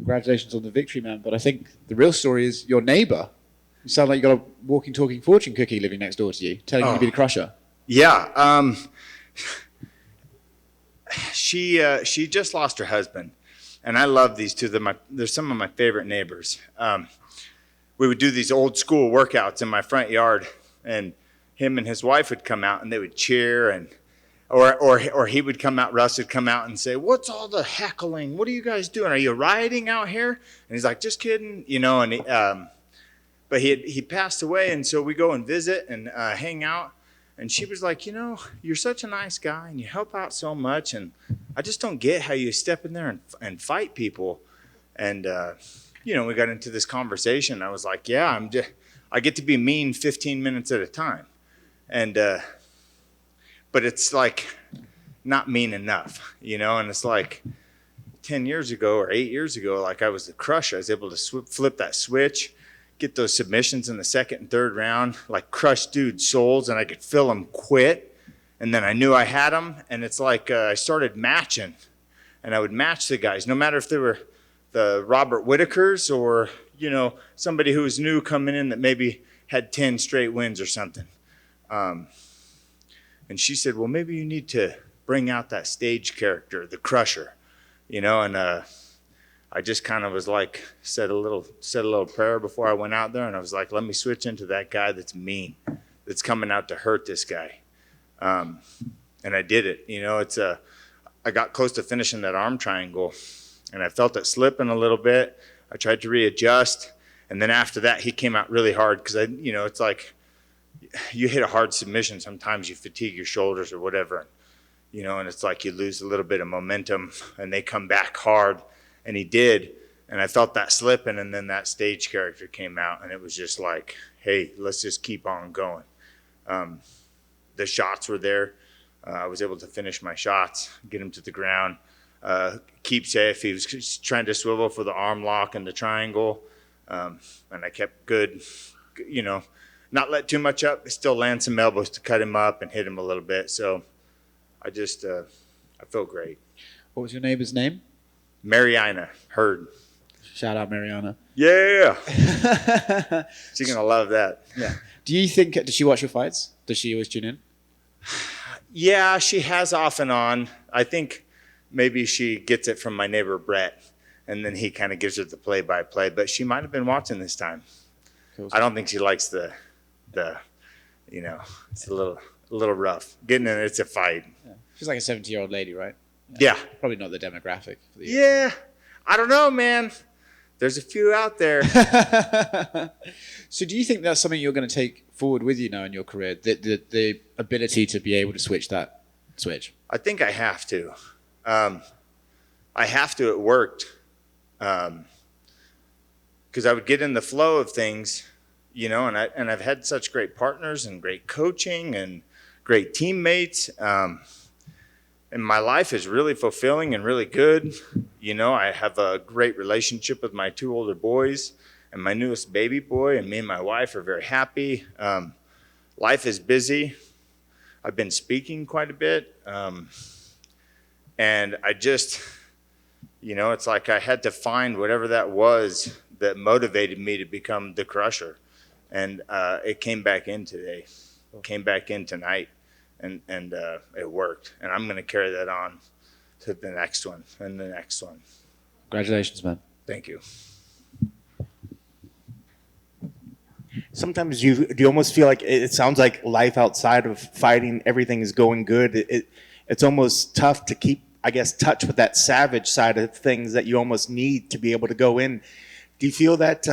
Congratulations on the victory, man. But I think the real story is your neighbor. You sound like you got a walking, talking fortune cookie living next door to you, telling you to be the crusher. Yeah. She just lost her husband. And I love these two. They're some of my favorite neighbors. We would do these old school workouts in my front yard, and him and his wife would come out and they would cheer, or he would come out, Russ would come out and say, "What's all the heckling? What are you guys doing? Are you rioting out here?" And he's like, "Just kidding," and but he passed away, and so we go and visit and hang out. And she was like, "You're such a nice guy and you help out so much, and I just don't get how you step in there and fight people." And we got into this conversation. I was like, "Yeah, I get to be mean 15 minutes at a time." And but it's like not mean enough, and it's like 10 years ago or 8 years ago, like I was the crusher. I was able to flip that switch, get those submissions in the second and third round, like crush dudes' souls, and I could feel them quit. And then I knew I had them, and it's like I started matching, and I would match the guys, no matter if they were the Robert Whitakers or, somebody who was new coming in that maybe had 10 straight wins or something. And she said, "Well, maybe you need to bring out that stage character, the crusher," and I just kind of was like, said a little prayer before I went out there, and I was like, let me switch into that guy that's mean, that's coming out to hurt this guy. And I did it. I got close to finishing that arm triangle, and I felt it slipping a little bit. I tried to readjust, and then after that, he came out really hard because it's like you hit a hard submission. Sometimes you fatigue your shoulders or whatever, and it's like you lose a little bit of momentum, and they come back hard. And he did, and I felt that slipping, and then that stage character came out, and it was just like, hey, let's just keep on going. The shots were there. I was able to finish my shots, get him to the ground, keep safe. He was trying to swivel for the arm lock and the triangle, and I kept good, not let too much up, still land some elbows to cut him up and hit him a little bit. So I just, I felt great. What was your neighbor's name? Mariana Hurd. Shout out Mariana. Yeah. She's going to love that. Yeah. Do you think, does she watch your fights? Does she always tune in? Yeah, she has off and on. I think maybe she gets it from my neighbor Brett, and then he kind of gives her the play-by-play. But she might have been watching this time. Cool. I don't think she likes the it's a little rough. Getting in, it's a fight. Yeah. She's like a 70-year-old lady, right? Yeah. Probably not the demographic. For the yeah. I don't know, man. There's a few out there. So do you think that's something you're going to take forward with you now in your career, the ability to be able to switch that switch? I think I have to. It worked. Because I would get in the flow of things, and I've had such great partners and great coaching and great teammates. And my life is really fulfilling and really good. I have a great relationship with my two older boys and my newest baby boy, and me and my wife are very happy. Life is busy. I've been speaking quite a bit. And I just, it's like I had to find whatever that was that motivated me to become the crusher. And it came back in today, came back in tonight. And it worked. And I'm going to carry that on to the next one and the next one. Congratulations, man. Thank you. Sometimes do you almost feel like it sounds like life outside of fighting, everything is going good. It's almost tough to keep, I guess, touch with that savage side of things that you almost need to be able to go in. Do you feel that,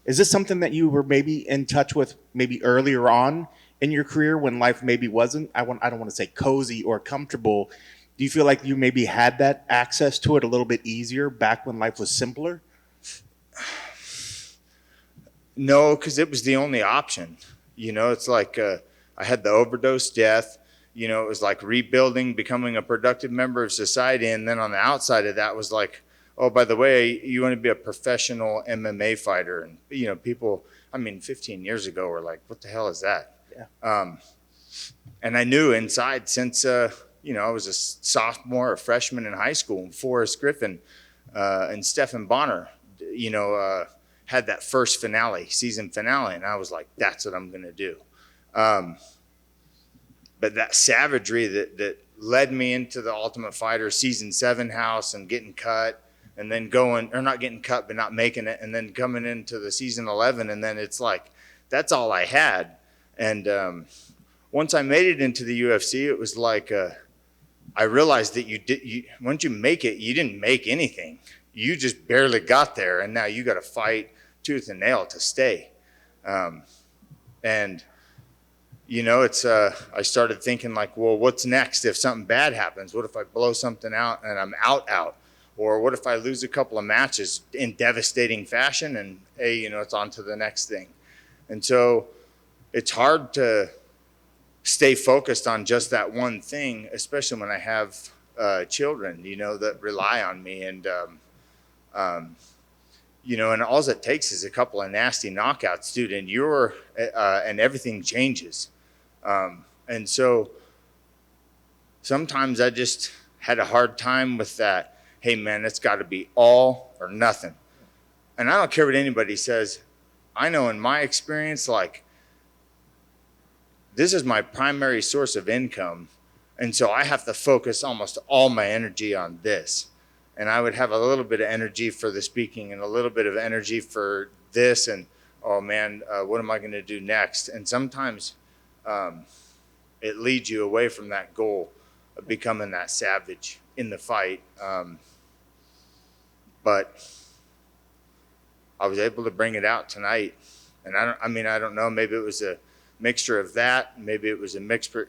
is this something that you were maybe in touch with maybe earlier on in your career when life maybe wasn't, I don't want to say cozy or comfortable? Do you feel like you maybe had that access to it a little bit easier back when life was simpler? No, because it was the only option. It's like I had the overdose death. It was like rebuilding, becoming a productive member of society. And then on the outside of that was like, oh, by the way, you want to be a professional MMA fighter. And, people, 15 years ago were like, what the hell is that? Yeah. And I knew inside since, I was a sophomore or freshman in high school in Forest Griffin, and Stephen Bonner, had that first season finale, and I was like, that's what I'm going to do. But that savagery that led me into the Ultimate Fighter season 7 house and getting cut, and then not getting cut, but not making it, and then coming into the season 11, and then it's like, that's all I had. And once I made it into the UFC, it was like, I realized that once you make it, you didn't make anything. You just barely got there, and now you got to fight tooth and nail to stay. And I started thinking like, well, what's next if something bad happens? What if I blow something out and I'm out? Or what if I lose a couple of matches in devastating fashion and, hey, it's on to the next thing. And so it's hard to stay focused on just that one thing, especially when I have children, that rely on me. And, and all it takes is a couple of nasty knockouts, dude, and everything changes. And so sometimes I just had a hard time with that. Hey man, it's got to be all or nothing. And I don't care what anybody says. I know in my experience, like, this is my primary source of income. And so I have to focus almost all my energy on this. And I would have a little bit of energy for the speaking and a little bit of energy for this. And, oh man, what am I going to do next? And sometimes it leads you away from that goal of becoming that savage in the fight. But I was able to bring it out tonight. And I don't know, maybe it was a mixture of that. Maybe it was a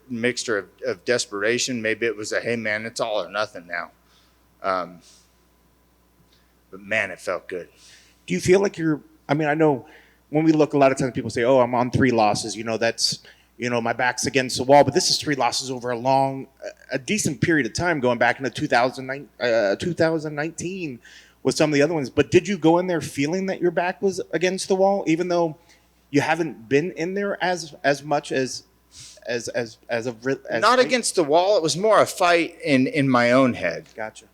mixture of desperation. Maybe it was hey man, it's all or nothing now. But man, it felt good. Do you feel like I know when we look, a lot of times people say, oh, I'm on 3 losses. That's, my back's against the wall. But this is 3 losses over a decent period of time, going back into 2019 with some of the other ones. But did you go in there feeling that your back was against the wall, even though you haven't been in there as much as not against the wall? It was more a fight in my own head. Gotcha.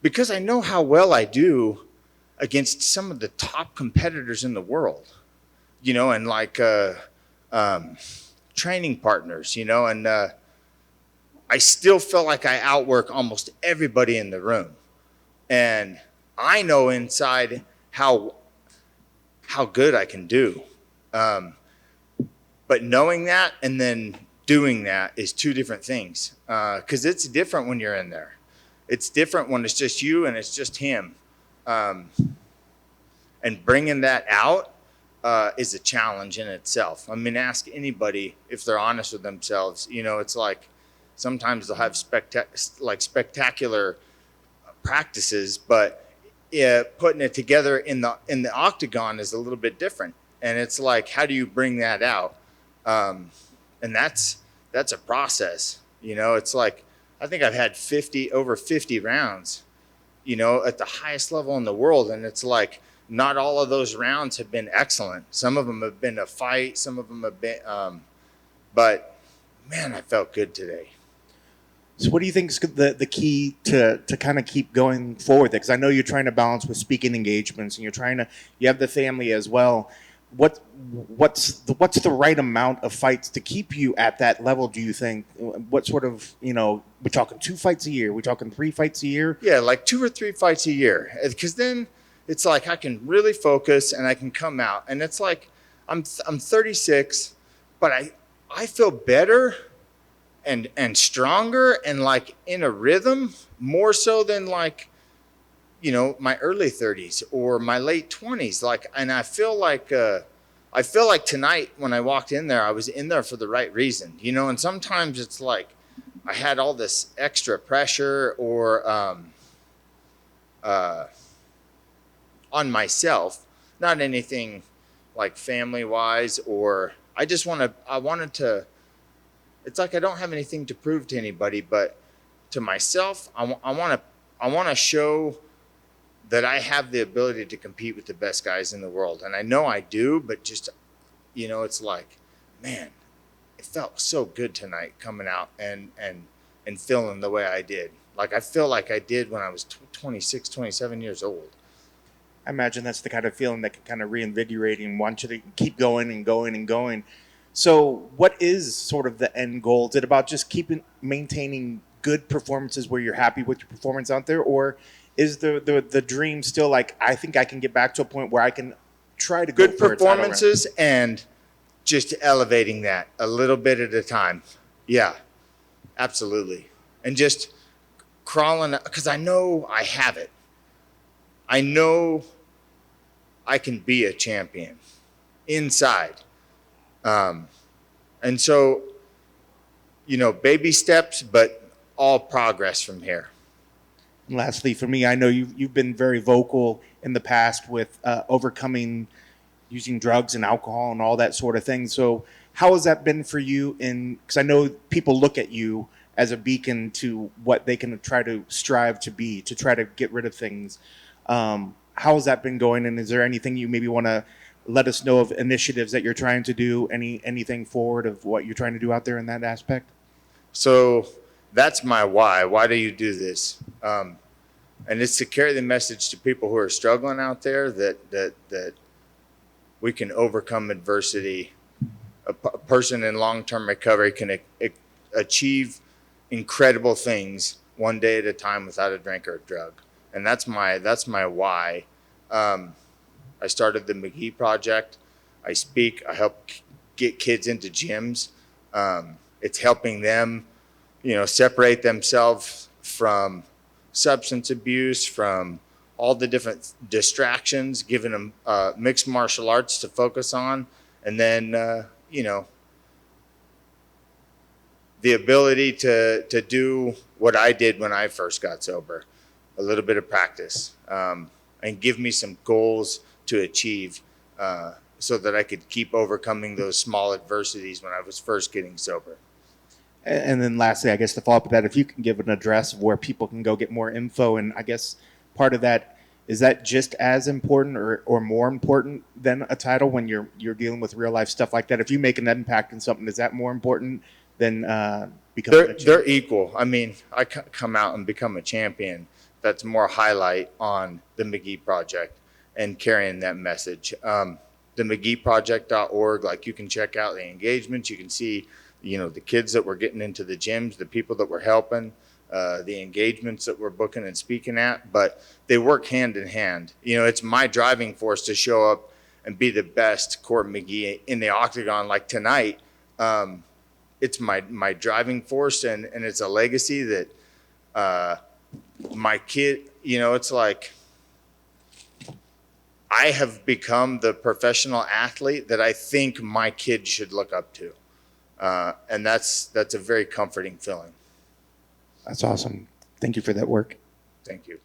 Because I know how well I do against some of the top competitors in the world, and like training partners, and I still feel like I outwork almost everybody in the room. And I know inside how good I can do. But knowing that and then doing that is 2 different things. Because it's different when you're in there. It's different when it's just you and it's just him. And bringing that out is a challenge in itself. Ask anybody if they're honest with themselves. It's like sometimes they'll have spectacular practices, but putting it together in the octagon is a little bit different. And it's like, how do you bring that out? And that's a process. It's like, I think I've had over 50 rounds, at the highest level in the world. And it's like, not all of those rounds have been excellent. Some of them have been a fight. Some of them have been, but man, I felt good today. So what do you think is the key to kind of keep going forward? Because I know you're trying to balance with speaking engagements, and you have the family as well. What's the right amount of fights to keep you at that level, do you think? What sort of, we're talking 2 fights a year? We're talking 3 fights a year? Yeah, like 2 or 3 fights a year. Because then it's like I can really focus and I can come out. And it's like I'm 36, but I feel better and stronger and like in a rhythm more so than like, my early 30s or my late 20s. Like, and I feel like tonight when I walked in there, I was in there for the right reason, and sometimes it's like I had all this extra pressure or on myself, not anything like family wise, or I wanted to, it's like I don't have anything to prove to anybody, but to myself, I want to show that I have the ability to compete with the best guys in the world. And I know I do, but just, it's like, man, it felt so good tonight coming out and feeling the way I did. like I feel like I did when I was 26, 27 years old. I imagine that's the kind of feeling that can kind of reinvigorate and want you to keep going and going and going. So what is sort of the end goal? Is it about just maintaining good performances where you're happy with your performance out there? Or is the dream still like, I think I can get back to a point where I can try to go Good for a title run? performances and just elevating that a little bit at a time. Yeah, absolutely. And just crawling, because I know I have it. I know I can be a champion inside. And so, baby steps, but all progress from here. And lastly, for me, I know you've been very vocal in the past with overcoming using drugs and alcohol and all that sort of thing. So how has that been for you? Because I know people look at you as a beacon to what they can try to strive to be, to try to get rid of things. How has that been going? And is there anything you maybe want to let us know of initiatives that you're trying to do? Anything forward of what you're trying to do out there in that aspect? So that's my why. Why do you do this? And it's to carry the message to people who are struggling out there that we can overcome adversity. A person in long-term recovery can achieve incredible things one day at a time without a drink or a drug. And that's my why. I started the McGee Project. I speak. I help get kids into gyms. It's helping them, separate themselves from substance abuse, from all the different distractions, giving them mixed martial arts to focus on, and then the ability to do what I did when I first got sober, a little bit of practice, and give me some goals to achieve so that I could keep overcoming those small adversities when I was first getting sober. And then lastly, I guess to follow up with that, if you can give an address of where people can go get more info, and I guess part of that, is that just as important or more important than a title when you're dealing with real life stuff like that? If you make an impact in something, is that more important than becoming a champion? They're equal. I mean, I come out and become a champion. That's more highlight on the McGee Project and carrying that message. The McGeeProject.org, like you can check out the engagements. You can see, the kids that we're getting into the gyms, the people that we're helping, the engagements that we're booking and speaking at, but they work hand in hand. It's my driving force to show up and be the best Court McGee in the octagon like tonight. It's my driving force, and it's a legacy that my kid, it's like I have become the professional athlete that I think my kid should look up to. And that's a very comforting feeling. That's awesome. Thank you for that work. Thank you.